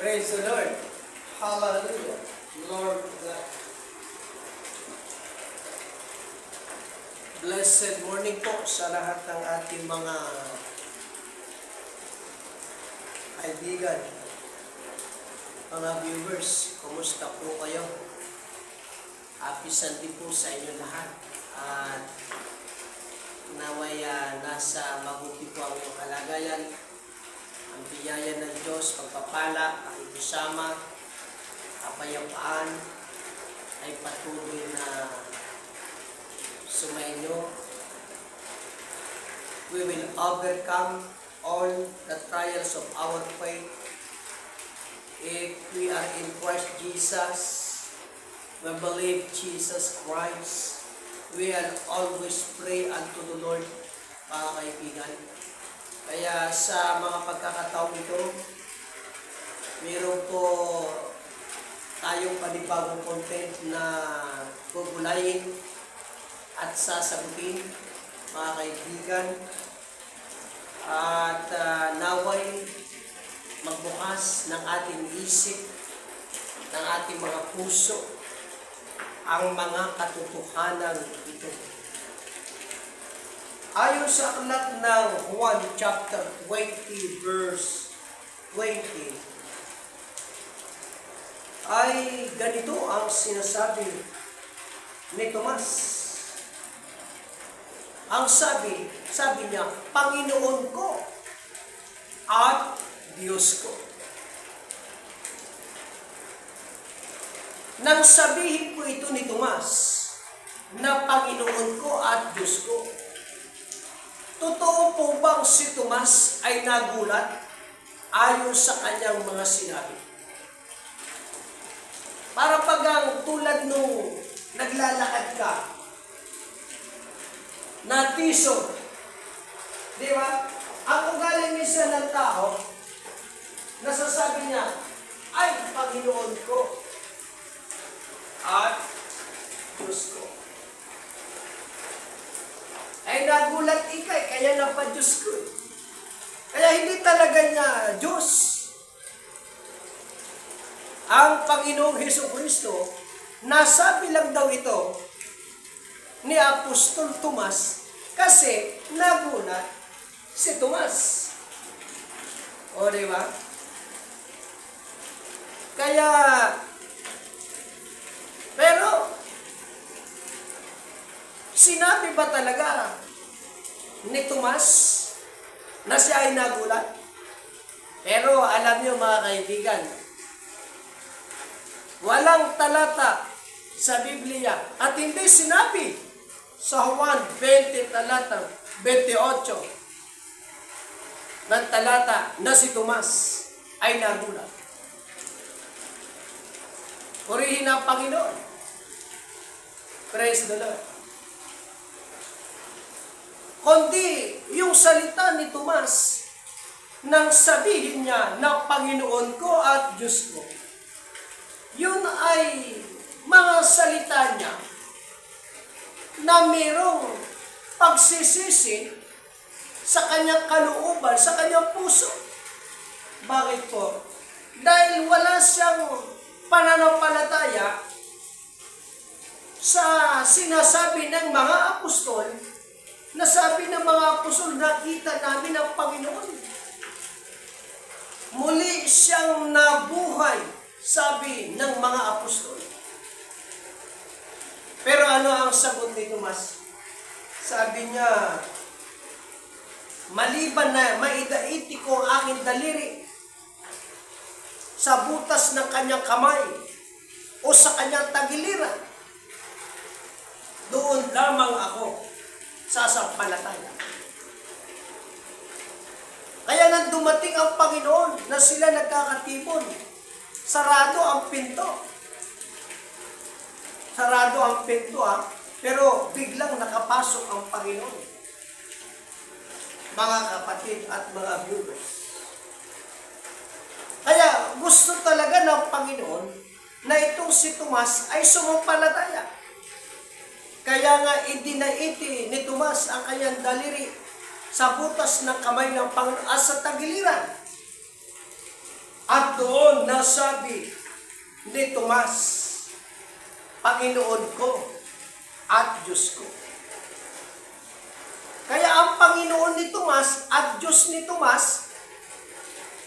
Praise the Lord. Hallelujah. Lord, blessed morning po sa lahat ng ating mga kaibigan, mga viewers. Kumusta po kayo? Happy Sunday po sa inyo lahat. At naway nasa mabuti po ang iyong kalagayan. Ang biyaya ng Diyos, pagpapala, pakikisama, kapayapaan ay patuloy na sumainyo. We will overcome all the trials of our faith if we are in Christ Jesus. We believe Jesus Christ. We will always pray unto the Lord, mga kaibigan. Kaya sa mga pagkakataong ito, mayroon po tayong panibagong content na gugulayin at sasagutin, mga kaibigan. At naway magbukas ng ating isip, ng ating mga puso, ang mga katotohanan ito. Ayon sa aklat ng Juan chapter 20 verse 20, ay ganito ang sinasabi ni Tomas. Ang sabi niya, Panginoon ko at Diyos ko. Nang sabihin po ito ni Tomas, na Panginoon ko at Diyos ko, totoo po bang si Tomas ay nagulat ayon sa kanyang mga sinabi? Para pagang tulad nung naglalakad ka, natiso, di ba? Ang ugali minsan ng tao, nasasabi niya, ay, Panginoon ko at Diyos ko. Ay nagulat ikay, kaya napadiyos ko. Kaya hindi talaga niya Diyos. Ang Panginoong Hesukristo, nasabi lang daw ito ni Apostol Tomas kasi nagulat si Tomas. O, di ba? Kaya, pero, sinabi ba talaga ni Tomas na siya ay nagulat? Pero alam niyo mga kaibigan, walang talata sa Biblia at hindi sinabi sa Juan 20 talata 28 ng talata na si Tomas ay nagulat. Purihin ang Panginoon. Praise the Lord. Kundi yung salita ni Tomas nang sabihin niya na Panginoon ko at Diyos ko, yun ay mga salita niya na mayroong pagsisisi sa kanyang kalooban, sa kanyang puso. Bakit po? Dahil wala siyang pananampalataya sa sinasabi ng mga apostol, na sabi ng mga apostol, nakita namin ang Panginoon. Muli siyang nabuhay, sabi ng mga apostol. Pero ano ang sagot ni Tomas? Sabi niya, maliban na maidaiti ko ang aking daliri sa butas ng kanyang kamay o sa kanyang tagiliran, doon lamang ako sasampalataya. Kaya nang dumating ang Panginoon na sila nagkakatipon, sarado ang pinto. Sarado ang pinto pero biglang nakapasok ang Panginoon. Mga kapatid at mga viewers. Kaya gusto talaga ng Panginoon na itong si Tomas ay sumampalataya. Kaya nga idinaiti ni Tomas ang kanyang daliri sa butas ng kamay ng Panginoon at sa tagiliran. At doon nasabi ni Tomas, Panginoon ko at Diyos ko. Kaya ang Panginoon ni Tomas at Diyos ni Tomas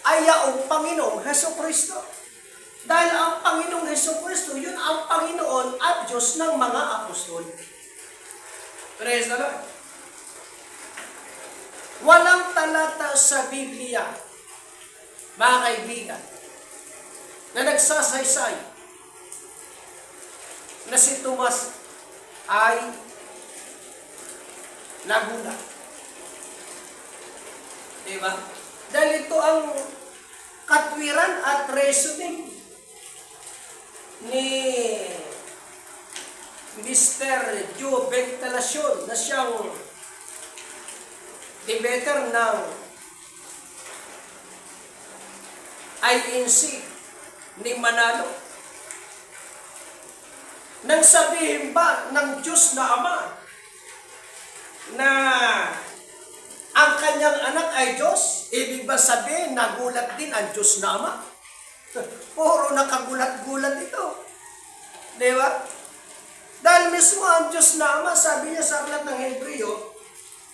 ay yaong Panginoong Hesukristo. Dahil ang Panginoong Hesukristo, yun ang Panginoon at Diyos ng mga apostol. Praise the Lord. Walang talata sa Biblia, mga kaibigan, na nagsasaysay na si Tomas ay nagulat. Diba? Dahil ito ang katwiran at reasoning ni Mr. Joe Ventilacion na siyang debater ng INC ni Manalo. Nang sabihin ba ng Diyos na Ama na ang kanyang anak ay Diyos, ibig ba sabihin nagulat din ang Diyos na Ama? Puro nakagulat-gulat ito. Di ba? Dahil mismo ang Diyos na Ama, sabi niya sa aklat ng Hebreo,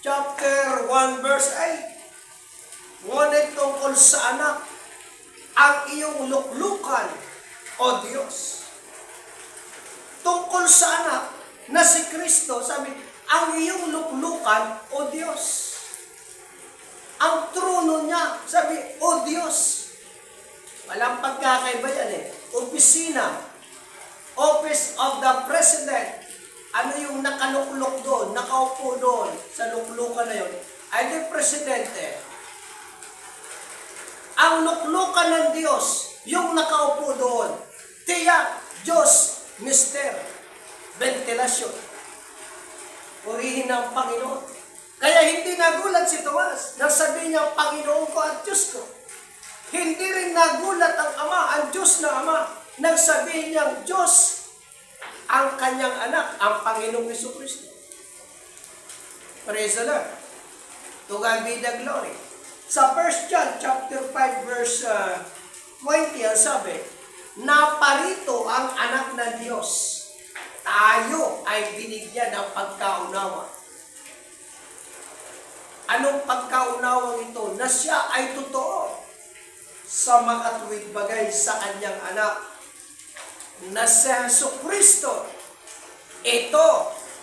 chapter 1 verse 8, ngunit tungkol sa anak, ang iyong luklukan, O Diyos. Tungkol sa anak na si Kristo, sabi, ang iyong luklukan, O Diyos. Ang trono niya, sabi, O Diyos. Walang pagkakaiba yan eh. Opisina, Office of the President, ano yung nakaluklok doon, nakaupo doon, sa luklukan na yun, ay di Presidente. Ang luklukan ng Diyos, yung nakaupo doon, tiyak, Diyos, Mr. Ventilacion. Purihin ng Panginoon. Kaya hindi nagulat si Tomas nang sabihin niya, Panginoon ko at Diyos ko. Hindi rin nagulat ang Ama, ang Diyos na Ama, nang sabihin niyang Diyos ang kanyang anak, ang Panginoong Jesucristo. Praise the Lord. To God be the glory. Sa 1 John chapter 5 verse 20, ang sabi, naparito ang anak ng Diyos. Tayo ay binigyan ng pagkaunawa. Anong pagkaunawang ito? Na siya ay totoo sa makatuwid bagay sa kanyang anak na si Jesucristo. Ito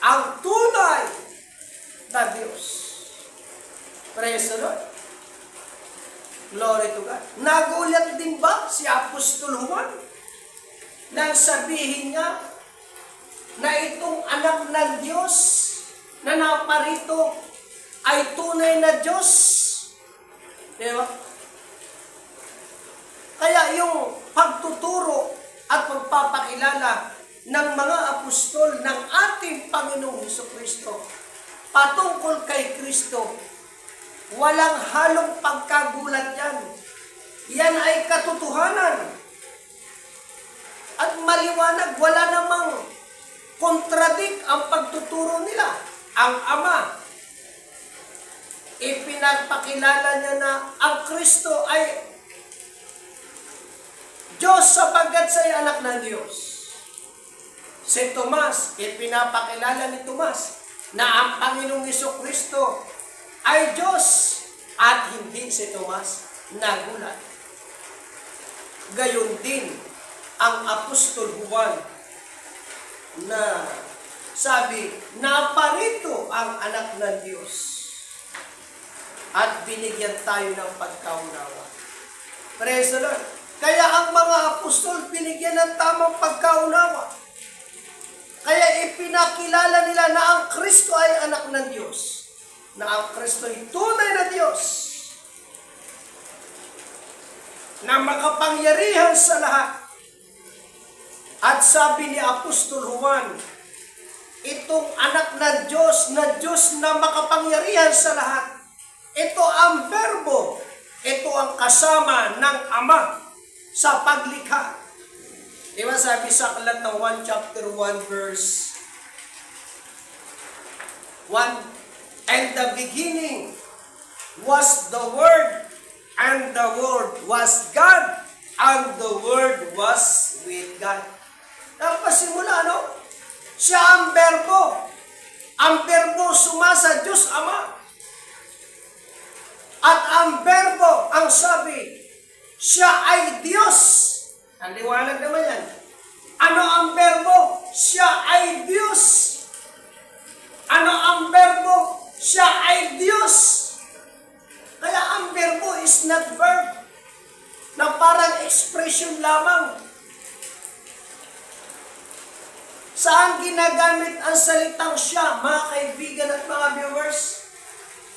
ang tunay na Diyos. Praise the Lord. Glory to God. Nagulat din ba si Apostol Juan nang sabihin niya na itong anak ng Diyos na naparito ay tunay na Diyos? Diba? Kaya yung pagtuturo at pagpapakilala ng mga apostol ng ating Panginoong Jesucristo patungkol kay Kristo, walang halong pagkagulat yan. Yan ay katotohanan. At maliwanag, wala namang kontradik ang pagtuturo nila. Ang Ama, ipinagpakilala niya na ang Kristo ay Diyos sapagkat siya'y anak ng Diyos. Si Tomas, ipinapakilala ni Tomas na ang Panginoong Jesucristo ay Diyos at hindi si Tomas nagulat. Gayon din ang Apostol Juan na sabi, naparito ang anak ng Diyos at binigyan tayo ng pagkaunawa. Praise the Lord. Kaya ang mga apostol binigyan ng tamang pagkaunawa. Kaya ipinakilala nila na ang Kristo ay anak ng Diyos. Na ang Kristo ay tunay na Diyos. Na makapangyarihan sa lahat. At sabi ni Apostol Juan, itong anak ng Diyos na makapangyarihan sa lahat. Ito ang verbo. Ito ang kasama ng Ama sa paglikha. Diba sabi sa aklat ng 1 chapter 1 verse 1, and the beginning was the Word, and the Word was God, And the Word was with God. Napasimula, no? Siya ang berbo. Ang berbo sumasa Diyos Ama. At ang berbo, ang sabi, siya ay Diyos. Ang liwanag naman yan. Ano ang berbo? Siya ay Diyos. Ano ang berbo? Siya ay Diyos. Kaya ang berbo is not verb. Na parang expression lamang. Saan ginagamit ang salitang siya, mga kaibigan at mga viewers?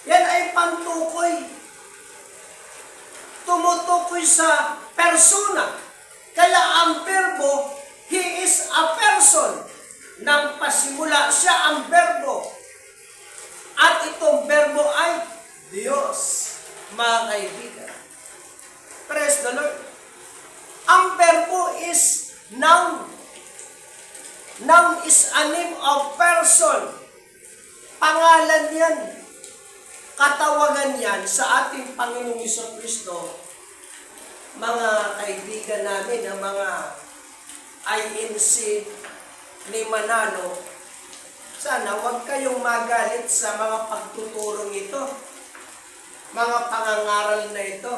Yan ay pantukoy. Tumutukoy sa persona. Kaya ang verbo, he is a person. Nang pasimula siya ang verbo. At itong verbo ay Diyos, mga kaibigan. Praise the Lord. Ang verbo is noun. Noun is a name of person. Pangalan yan. Katawagan yan sa ating Panginoong Jesucristo. Mga kaibigan namin, ang mga INC ni Manalo, sana huwag kayong magalit sa mga pagtuturong ito. Mga pangangaral na ito.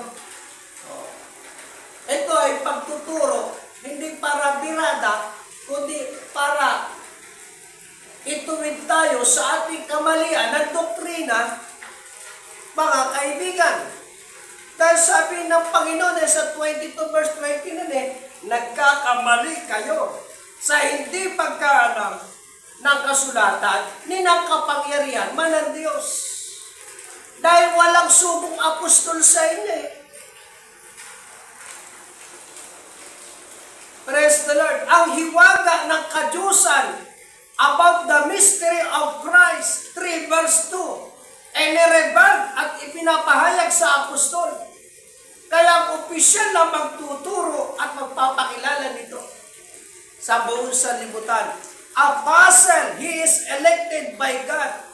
Ito ay pagtuturo, hindi para birada, kundi para ituwid tayo sa ating kamalian ng doktrina, mga kaibigan. Dahil sabi ng Panginoon sa 22 verse 20 nagkakamali kayo sa hindi pagkaalam ng kasulatan ni ng kapangyarihan man ng Diyos. Dahil walang subong apostol sa inyo Praise the Lord. Ang hiwaga ng kadyusan about the mystery of Christ, 3 verse 2, ay nirebag at ipinapahayag sa apostol. Kaya ang opisyal na magtuturo at magpapakilala nito sa buong sanlibutan. Apostle, he is elected by God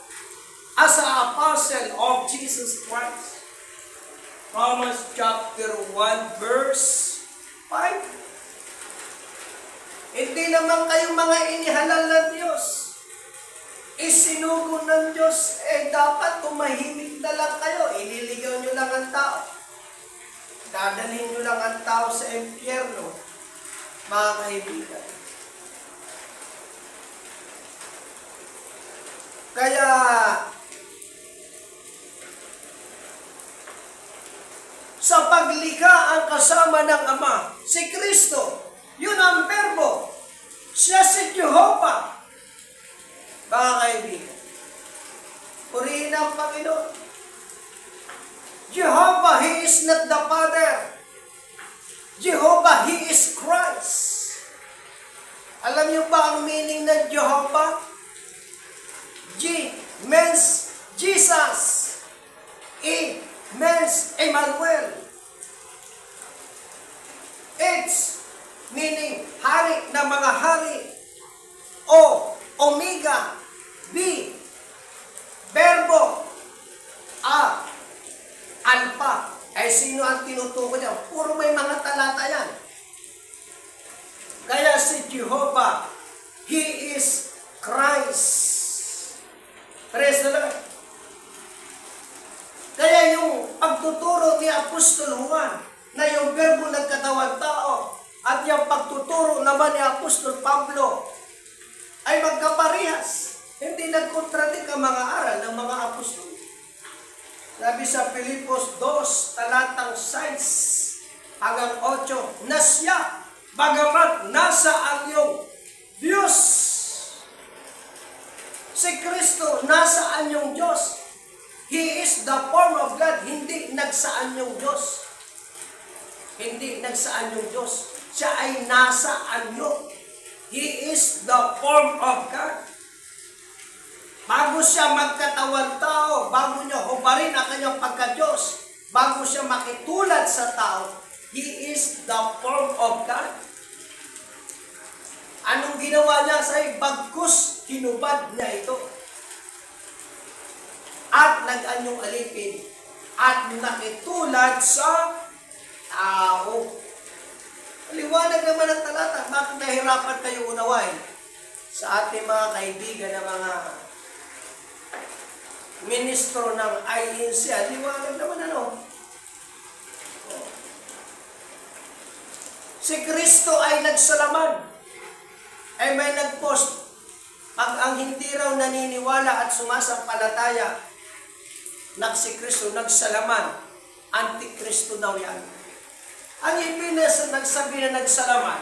as an apostle of Jesus Christ. Romans chapter 1 verse 5. Hindi naman kayong mga inihalal ng Diyos. Isinugo ng Diyos, dapat tumahimik na lang kayo. Ililigaw nyo lang ang tao. Dadalhin nyo lang ang tao sa impyerno, mga kaibigan. Kaya, sa paglikha ang kasama ng Ama, si Kristo, yun ang verbo. Siya si Jehovah. Mga kaibigan, purihin ang Panginoon. Jehovah, He is not the Father. Jehovah, He is Christ. Alam niyo ba ang meaning ng Jehovah? G means Jesus. E means Emmanuel. H meaning hari ng mga hari. O, Omega. B, verbo. A, alpha. Ay sino ang tinutukoy niya? Puro may mga talata yan. Kaya si Jehovah, He is Christ. Praise the Lord. Kaya yung pagtuturo ni Apostol Juan na yung verbo nagkatawang tao at yung pagtuturo naman ni Apostol Pablo ay magkaparehas. Hindi nagkontradik ang mga aral ng mga apostol. Sabi sa Filipos 2, talatang 6 hanggang 8, na siya, bagamat nasa anyong Diyos. Si Kristo, nasa anyong Diyos. He is the form of God, hindi nagsaan yung Diyos. Hindi nagsaan yung Diyos. Siya ay nasa anyo. He is the form of God. Bago siya magkatawang tao, bago niya hubarin ang kanyang pagka-Diyos, bago siya makitulad sa tao, He is the form of God. Anong ginawa niya sa bagkus, hinubad niya ito. At nag-anyong alipin, at nakitulad sa tao. Liwanag naman ang talata. Bakit nahirapan kayo unawain? Sa ating mga kaibigan na mga ministro ng INC, liwanag naman ano? Si Kristo ay nagsalaman. Ay may nag-post. Pag ang hindi raw naniniwala at sumasampalataya na si Kristo nagsalaman, antikristo daw yan. Ang ibig nagsabi na nagsalaman,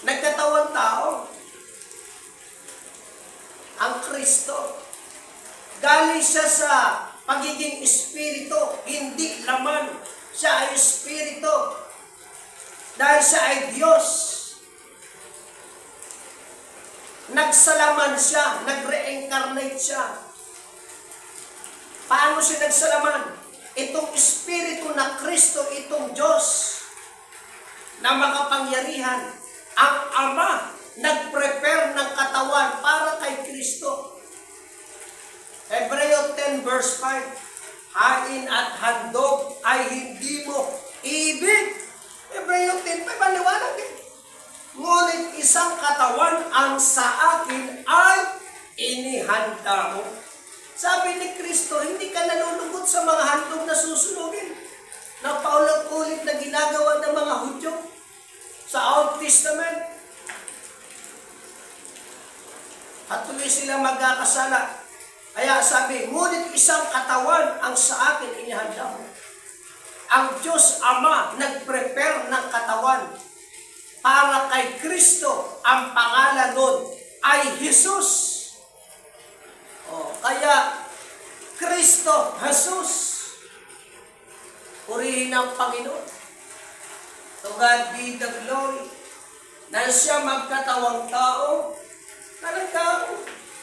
nagkatawang tao. Ang Kristo, galing siya sa pagiging espiritu, hindi laman. Siya ay espiritu. Dahil siya ay Diyos. Nagsalaman siya, nag-reincarnate siya. Paano siya nagsalaman? Itong espiritu na Kristo, itong Diyos na makapangyarihan, ang Ama, nag-prepare ng katawan para kay Kristo. Hebreo 10 verse 5, hain at handog ay hindi mo ibig. Hebreo 10, may maliwanag din. Ngunit isang katawan ang sa akin ay inihanda mo. Sabi ni Kristo, hindi ka nalulugod sa mga handog na susunugin na paulit-ulit na ginagawa ng mga Hudyo sa Old Testament. At tuloy sila magkakasala. Kaya sabi, ngunit isang katawan ang sa akin inihanda mo. Ang Diyos Ama nag-prepare ng katawan para kay Kristo. Ang pangalan nun ay Jesus. Kaya Kristo, Jesus, purihin ang Panginoon. To God be the glory. Na siya magkatawang tao,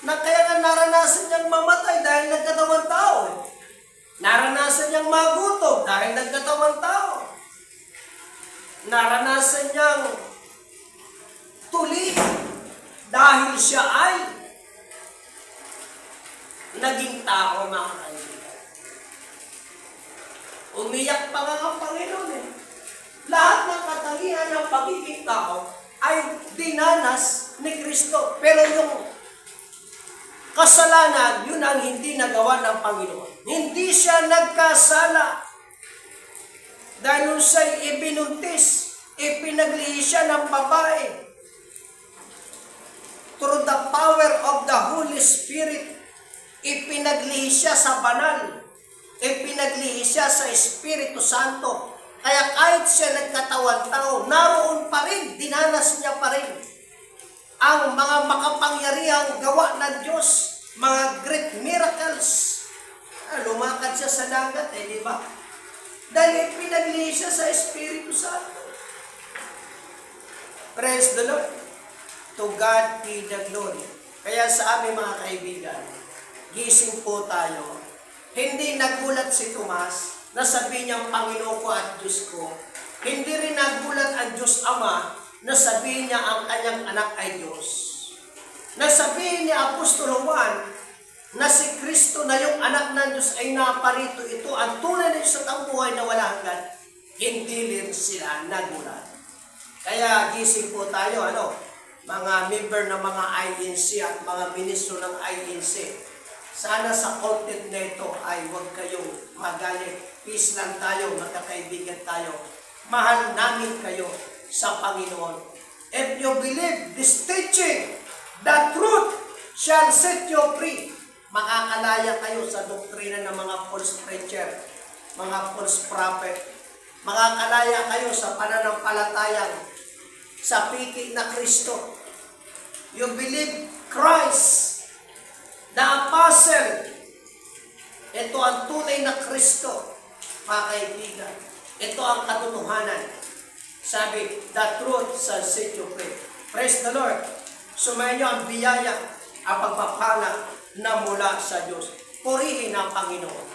na kaya nga naranasan niyang mamatay dahil nagkatawang tao. Naranasan niyang magutom dahil nagkatawang tao. Naranasan niyang tuli dahil siya ay naging tao, mga kaibigan. Umiyak pa nga ang Panginoon eh. Lahat ng katangian ng pagiging tao ay dinanas ni Kristo. Pero yung kasalanan, yun ang hindi nagawa ng Panginoon. Hindi siya nagkasala. Dahil nung siya'y ibinuntis, ipinaglihi siya ng babae. Through the power of the Holy Spirit, ipinaglihi siya sa banal. Ipinaglihi siya sa Espiritu Santo. Kaya kahit siya nagkatawang tao, naroon pa rin, dinanas niya pa rin ang mga makapangyarihang gawa ng Diyos, mga great miracles. Lumakad siya sa dagat, di ba? Dahil ipinaglihi siya sa Espiritu Santo. Praise the Lord. To God be the glory. Kaya sa aming mga kaibigan, gising po tayo. Hindi nagulat si Tomas na sabihin niyang Panginoon ko at Diyos ko. Hindi rin nagulat ang Diyos Ama na sabihin niya ang kanyang anak ay Diyos. Nasabihin ni Apostol Juan na si Kristo na yung anak ng Diyos ay naparito ito, ang tunay na Diyos at ang buhay na wala hanggan, hindi rin sila nagulat. Kaya gising po tayo, mga member ng mga INC at mga ministro ng INC. Sana sa content na ito ay huwag kayong magalit. Peace lang tayo, magkakaibigan tayo. Mahal namin kayo sa Panginoon. If you believe this teaching, the truth shall set you free. Makakalaya kayo sa doktrina ng mga false preacher, mga false prophet. Makakalaya kayo sa pananampalatayang sa piki na Kristo. You believe Christ, the apostle. Ito ang tunay na Kristo, mga kaibigan. Ito ang katotohanan. Sabi, the truth shall set you free. Praise the Lord. Sumayin niyo ang biyaya, ang pagpapala na mula sa Diyos. Purihin ang Panginoon.